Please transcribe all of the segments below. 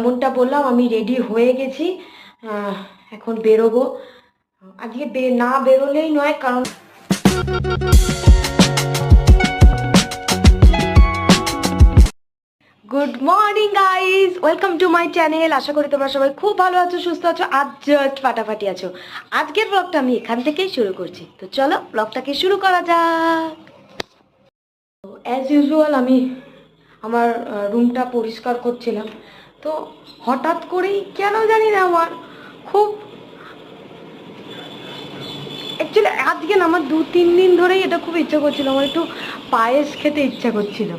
যেমনটা বললাম আমি রেডি হয়ে গেছি, এখন বেরোবো। আজকে না বেরোলেই নয়, কারণ good morning guys, welcome to my channel. আশা করি তোমরা সবাই খুব ভালো আছো, সুস্থ আছো, আজ জাস্ট ফাটাফাটি আছো। আজকের ব্লগটা আমি এখান থেকেই শুরু করছি, তো চলো ব্লগটাকে শুরু করা যাক। অ্যাজ ইউজুয়াল আমি আমার রুমটা পরিষ্কার করছিলাম, তো হঠাৎ করেই কেন জানি না আমার খুব অ্যাকচুয়ালি আজকে না আমার 2-3 দিন ধরেই এটা খুব ইচ্ছা করছিল, আমার একটু পায়েস খেতে ইচ্ছা করছিল।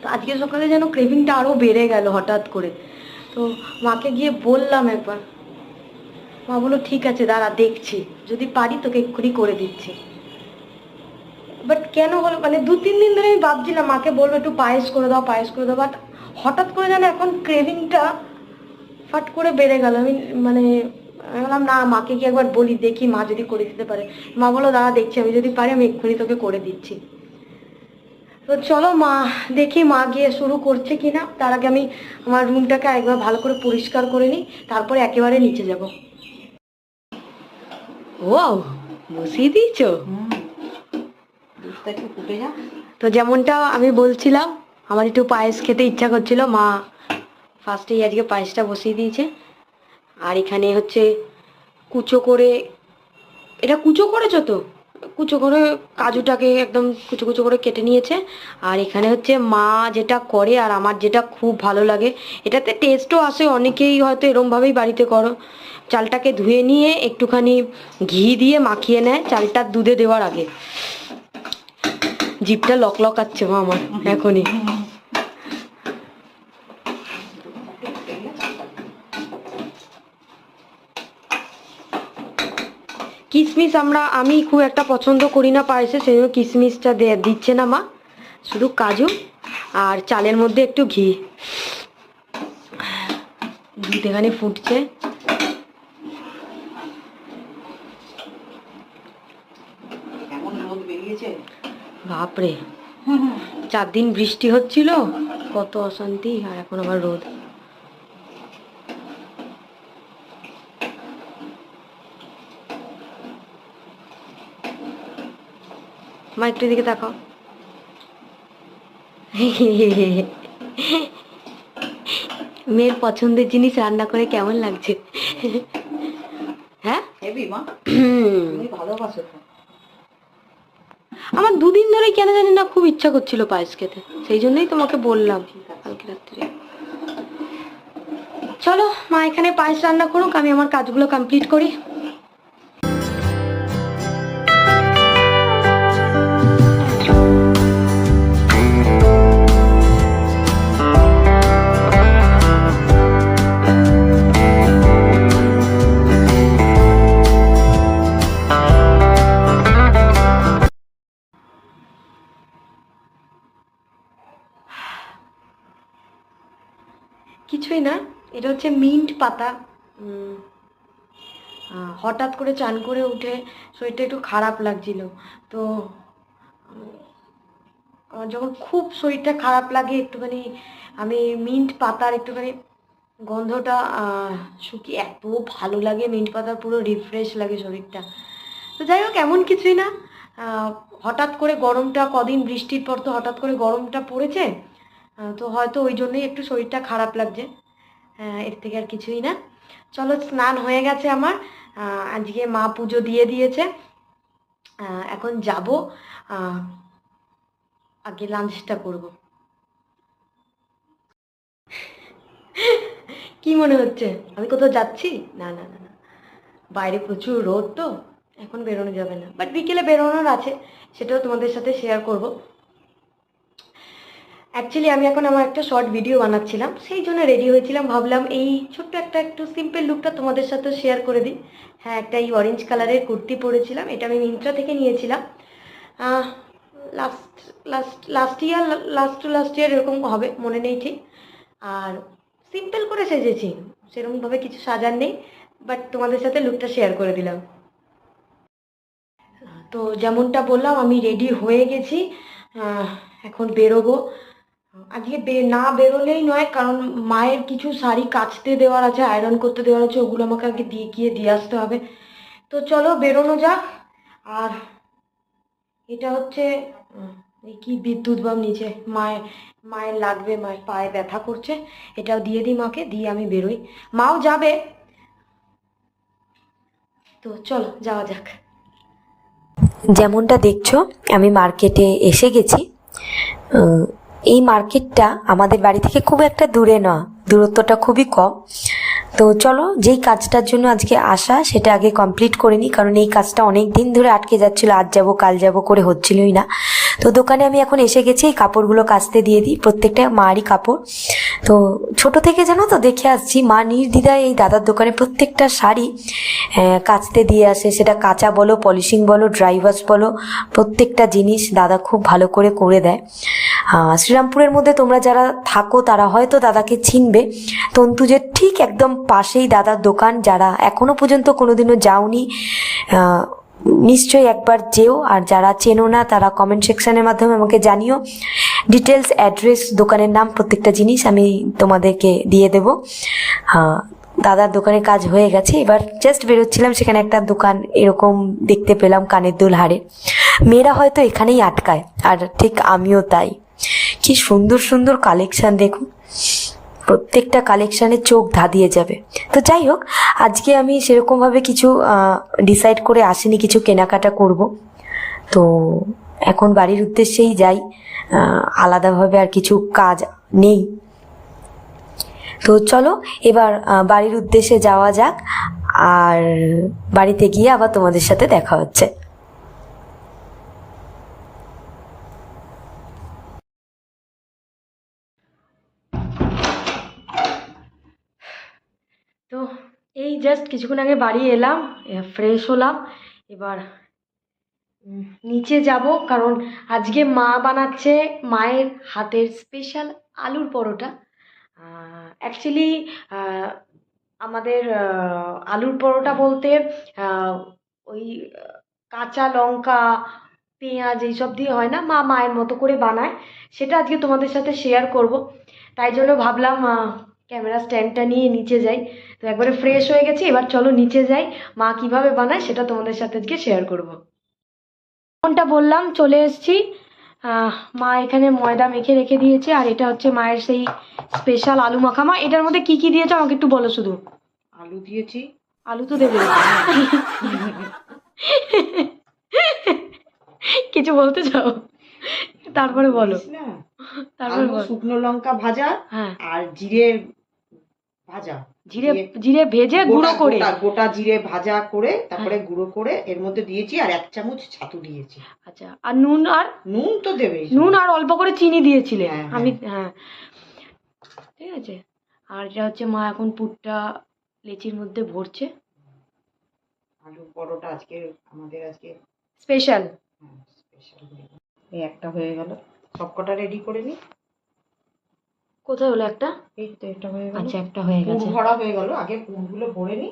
তো আজকে সকালে যেন ক্রেভিংটা আরও বেড়ে গেল হঠাৎ করে। তো মাকে গিয়ে বললাম একবার, মা বললো ঠিক আছে দাঁড়া দেখছি, যদি পারি তোকে এক্ষুনি করে দিচ্ছি। বাট কেন হলো, মানে 2-3 দিন ধরে আমি ভাবছিলাম মাকে বলবো একটু পায়েস করে দাও, পায়েস করে দাও, বাট হঠাৎ করে যেন এখন ক্রেভিংটা ফাট করে বেড়ে গেল। আমি মানে আমি বললাম না, মাকে গিয়ে একবার বলি, দেখি মা যদি করে দিতে পারে। মা বললো দাঁড়া দেখছি, আমি যদি পারি আমি এক্ষুনি তোকে করে দিচ্ছি। তো চলো মা দেখি মা গিয়ে শুরু করছে কিনা। তার আগে আমি আমার রুমটাকে একবার ভালো করে পরিষ্কার করে নিই, তারপরে একেবারে নিচে যাব। ও বসিয়ে দিয়েছো? তো যেমনটা আমি বলছিলাম, আমার একটু পায়েস খেতে ইচ্ছা করছিল, মা ফার্স্টেই আজকে পায়েসটা বসিয়ে দিয়েছে। আর এখানে হচ্ছে কুচো করে, এটা কুচো করেছো তো, কুচো করে কাজুটাকে একদম কুচো কুচো করে কেটে নিয়েছে। আর এখানে হচ্ছে মা যেটা করে আর আমার যেটা খুব ভালো লাগে, এটাতে টেস্টও আসে, অনেকেই হয়তো এরমভাবেই বাড়িতে করো, চালটাকে ধুয়ে নিয়ে একটুখানি ঘি দিয়ে মাখিয়ে নেয় চালটা দুধে দেওয়ার আগে। জিভটা লকলকাচ্ছে মা আমার এখনই। কিশমিশ আমি খুব একটা পছন্দ করি না পায়েসে, সেই জন্য কিশমিশটা দিচ্ছে না মা, শুধু কাজু আর চালের মধ্যে একটু ঘি। দুধ এখানে ফুটছে। বাপরে, 4 দিন বৃষ্টি হচ্ছিল, কত অশান্তি, আর এখন আবার রোদ। মা একটু দিকে তাকাও। মেয়ের পছন্দের জিনিস রান্না করে কেমন লাগছে? হ্যাঁ ভালোবাসো। আমার 2 দিন ধরে কেন জানি না খুব ইচ্ছা করছিল পায়েস খেতে, সেই জন্যই তোমাকে বললাম কালকে রাত্রে। চলো মা এখানে পায়েস রান্না করুক, আমি আমার কাজগুলো কমপ্লিট করি। কিছুই না, এটা হচ্ছে মিন্ট পাতা। হঠাৎ করে চান করে উঠে শরীরটা একটু খারাপ লাগছিল, তো আমার যখন খুব শরীরটা খারাপ লাগে একটুখানি আমি মিন্ট পাতার একটুখানি গন্ধটা শুকিয়ে এত ভালো লাগে, মিন্ট পাতার পুরো রিফ্রেশ লাগে শরীরটা। তো যাই হোক, এমন কিছুই না, হঠাৎ করে গরমটা, কদিন বৃষ্টির পর তো হঠাৎ করে গরমটা পড়েছে, তো হয়তো ওই জন্যই একটু শরীরটা খারাপ লাগছে, এর থেকে আর কিছুই না। চলো, স্নান হয়ে গেছে আমার, আজকে মা পুজো দিয়ে দিয়েছে, এখন যাব, আগে লাঞ্চটা করব। কি মনে হচ্ছে আমি কোথাও যাচ্ছি? না না না না, বাইরে প্রচুর রোদ, তো এখন বেরোনো যাবে না, বাট বিকেলে বেরোনোর আছে, সেটাও তোমাদের সাথে শেয়ার করব। অ্যাকচুয়ালি আমি এখন আমার একটা শর্ট ভিডিও বানাচ্ছিলাম, সেই জন্য রেডি হয়েছিলাম, ভাবলাম এই ছোট্ট একটা একটু সিম্পল লুকটা তোমাদের সাথে শেয়ার করে দিই। হ্যাঁ, একটা এই অরেঞ্জ কালারের কুর্তি পরেছিলাম, এটা আমি মিন্ত্রা থেকে নিয়েছিলাম, লাস্ট লাস্ট ইয়ার এরকম হবে, মনে নেই ঠিক। আর সিম্পল করে সেজেছি, সেরকমভাবে কিছু সাজার নেই, বাট তোমাদের সাথে লুকটা শেয়ার করে দিলাম। তো যেমনটা বললাম আমি রেডি হয়ে গেছি, এখন বেরোবো। আজকে না বেরোলেই নয়, কারণ মায়ের কিছু শাড়ি কাচতে দেওয়ার আছে, আয়রন করতে দেওয়ার আছে, ওগুলো আমাকে আগে দিয়ে আসতে হবে। তো চলো বেরোনো যাক। আর এটা হচ্ছে এই কি বিদ্যুৎ বাম নিচে মায়ের লাগবে, মায়ের পায়ে ব্যথা করছে, এটাও দিয়ে দিই মাকে, দিয়ে আমি বেরোই। মাও যাবে, তো চলো যাওয়া যাক। যেমনটা দেখছো আমি মার্কেটে এসে গেছি। এই মার্কেটটা আমাদের বাড়ি থেকে খুব একটা দূরে নয়, দূরত্বটা খুবই কম। তো চলো যেই কাজটার জন্য আজকে আসা সেটা আগে কমপ্লিট করে নিই, কারণ এই কাজটা অনেক দিন ধরে আটকে যাচ্ছিলো, আজ যাব কাল যাব করে হচ্ছিলই না। তো দোকানে আমি এখন এসে গেছি, এই কাপড়গুলো কাচতে দিয়ে দিই, প্রত্যেকটা মারই কাপড়। তো ছোট থেকে জানো তো দেখে আসছি মা নির্দ্বিধায় এই দাদার দোকানে প্রত্যেকটা শাড়ি কাচতে দিয়ে আসে, সেটা কাঁচা বলো, পলিশিং বলো, ড্রাই ওয়াশ বলো, প্রত্যেকটা জিনিস দাদা খুব ভালো করে দেয়। শ্রীরামপুরের মধ্যে তোমরা যারা থাকো তারা হয়তো দাদাকে চিনবে, তন্তুজের ঠিক একদম পাশেই দাদার দোকান। যারা এখনো পর্যন্ত কোনোদিনও যাওনি নিশ্চয়ই একবার যেও, আর যারা চেনো না তারা কমেন্ট সেকশনের মাধ্যমে আমাকে জানিও, ডিটেলস, অ্যাড্রেস, দোকানের নাম, প্রত্যেকটা জিনিস আমি তোমাদেরকে দিয়ে দেব। দাদার দোকানের কাজ হয়ে গেছে, এবার জাস্ট বেরোচ্ছিলাম, সেখানে একটা দোকান এরকম দেখতে পেলাম কানের দুল, হারের। মেয়েরা হয়তো এখানেই আটকায়, আর ঠিক আমিও তাই। কি সুন্দর সুন্দর কালেকশন দেখুন, প্রত্যেকটা কালেকশানে চোখ ধাঁধিয়ে যাবে। তো যাই হোক, আজকে আমি সেরকমভাবে কিছু ডিসাইড করে আসিনি কিছু কেনাকাটা করব, তো এখন বাড়ির উদ্দেশ্যেই যাই, আলাদাভাবে আর কিছু কাজ নেই। তো চলো এবার বাড়ির উদ্দেশ্যে যাওয়া যাক, আর বাড়িতে গিয়ে আবার তোমাদের সাথে দেখা হচ্ছে। তো এই জাস্ট কিছুক্ষণ আগে বাড়ি এলাম, ফ্রেশ হলাম, এবার নিচে যাব, কারণ আজকে মা বানাচ্ছে মায়ের হাতের স্পেশাল আলুর পরোটা। অ্যাকচুয়ালি আমাদের আলুর পরোটা বলতে ওই কাঁচা লঙ্কা, পেঁয়াজ এইসব দিয়ে হয় না, মায়ের মতো করে বানায়, সেটা আজকে তোমাদের সাথে শেয়ার করব। তাই জন্য ভাবলাম ক্যামেরা স্ট্যান্ডটা নিয়ে নিচে যাই। তো একবারে ফ্রেশ হয়ে গেছি, এবার চলো নিচে যাই, মা কিভাবে বানায় সেটা তোমাদের সাথে আজকে শেয়ার করব। কোনটা বললাম চলে এসেছি। মা এখানে ময়দা মেখে রেখে দিয়েছে, আর এটা হচ্ছে মায়ের সেই স্পেশাল আলু মাখা। মা এটার মধ্যে কি কি দিয়েছো আমাকে একটু বলো। শুধু আলু দিয়েছি। আলু তো দেবে, কিছু বলতে চাও? তারপরে বলো। তারপরে শুকনো লঙ্কা ভাজা, হ্যাঁ, আর জিরে ভাজা, জিরে ভেজে গুঁড়ো করে, গোটা জিরে ভাজা করে তারপরে গুঁড়ো করে এর মধ্যে দিয়েছি, আর 1 চামচ ছাতু দিয়েছি। আচ্ছা, আর নুন? আর নুন তো দেবেই, নুন আর অল্প করে চিনি দিয়েছিলে। আমি হ্যাঁ ঠিক আছে। আর এটা হচ্ছে মা এখন পুরটা লেচির মধ্যে ভরছে। আলু পরোটা আজকে আমাদের স্পেশাল। এই একটা হয়ে গেল, সবকটা রেডি করে নি। কোথায় হলো একটা? এই তো এটা হয়ে গেল। আচ্ছা, একটা হয়ে গেছে, পুর ভরা হয়ে গেল। আগে পুরগুলো ভরে নি,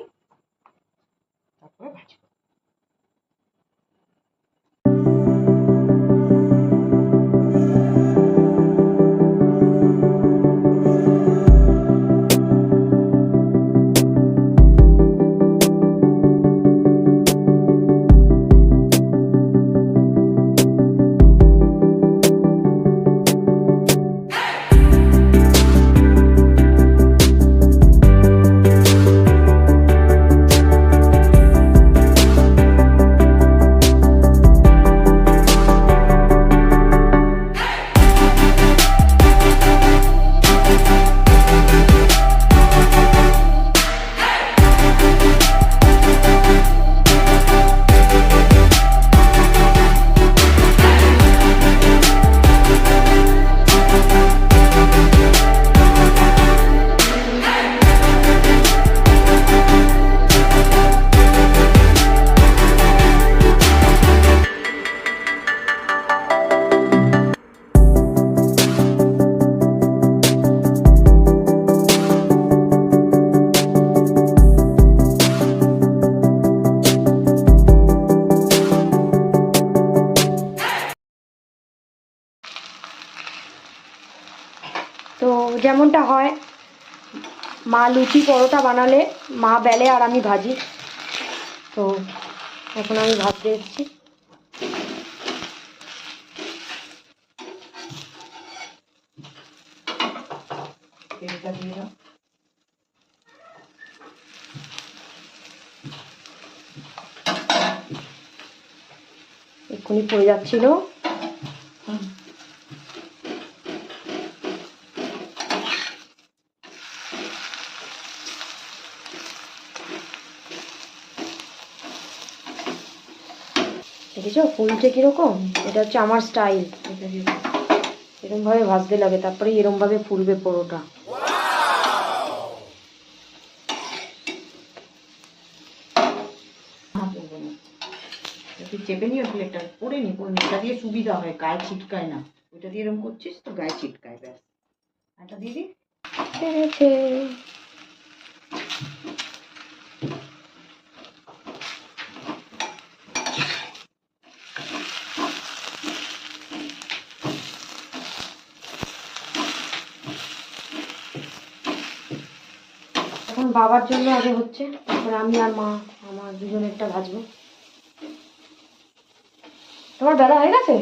তারপরে ভাজবো। যেমনটা হয় মা লুচি পরোটা বানালে মা বেলে আর আমি ভাজি। তো এখন আমি ভাজতে এসেছি। তেলটা দিয়ে দাও। এক্ষুনি পড়ে যাচ্ছিল। দেখেছো ফুলছে কিরকম? এটা হচ্ছে আমার স্টাইল। এটা দিয়ে দাও। এরকম ভাবে ভাজতে লাগে, তারপরে এরকম ভাবে ফুলবে পরোটা। করবো না, একটু চেপে নিও প্লেটটা, করে নি এটা দিয়ে সুবিধা হয়, গায়ে ছিটকায় না। ওইটা দিয়ে এরকম করছিস তো গায়ে ছিটকায়, ব্যাস। এটা দিয়ে দিই। পেরেছে। এখন বাবার জন্য আগে হচ্ছে, তারপরে আমি আর মা আমার দুজনেরটা ভাজবো। তোমার বেলা হয়ে গেছে?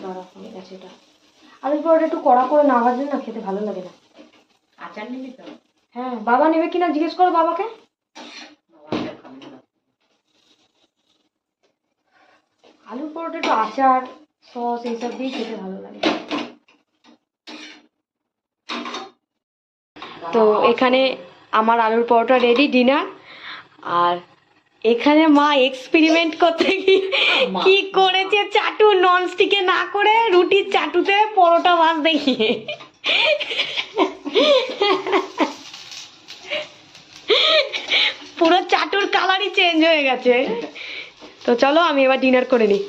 দাঁড়া, হয়ে গেছে এটা। আলুর পরোটা একটু কড়া করে না ভাজলে না খেতে ভালো লাগে না। আচার নিবি তো? হ্যাঁ, বাবা নেবে কিনা জিজ্ঞেস করো বাবাকে। বাবা আচার খাবে না। আলুর পরোটা একটু আচার সস এইসব দিয়ে খেতে ভালো লাগে। তো এখানে আমার আলুর পরোটা রেডি, ডিনার। আর এখানে মা এক্সপেরিমেন্ট করতে কি করেছে, চাটু ননস্টিকে না করে রুটির চাটুতে পরোটা ভাজ দেখিয়ে। পুরো চাটুর কালারই চেঞ্জ হয়ে গেছে। তো চলো আমি এবার ডিনার করে নিই।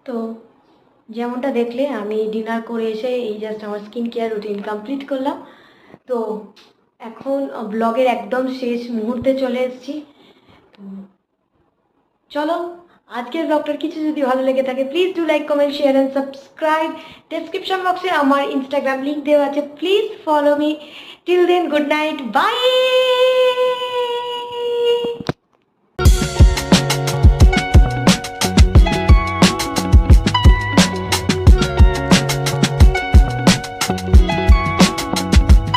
তো যেমনটা দেখলে আমি ডিনার করে এসে এই জাস্ট আমার স্কিন কেয়ার রুটিন কমপ্লিট করলাম। তো এখন ব্লগের একদম শেষ মুহূর্তে চলে এসেছি। তো চলো, আজকের ব্লগটার কিছু যদি ভালো লেগে থাকে please do like, comment, share and subscribe. Description বক্সে আমার ইনস্টাগ্রাম লিঙ্ক দেওয়া আছে, please follow me. Till then, good night, by.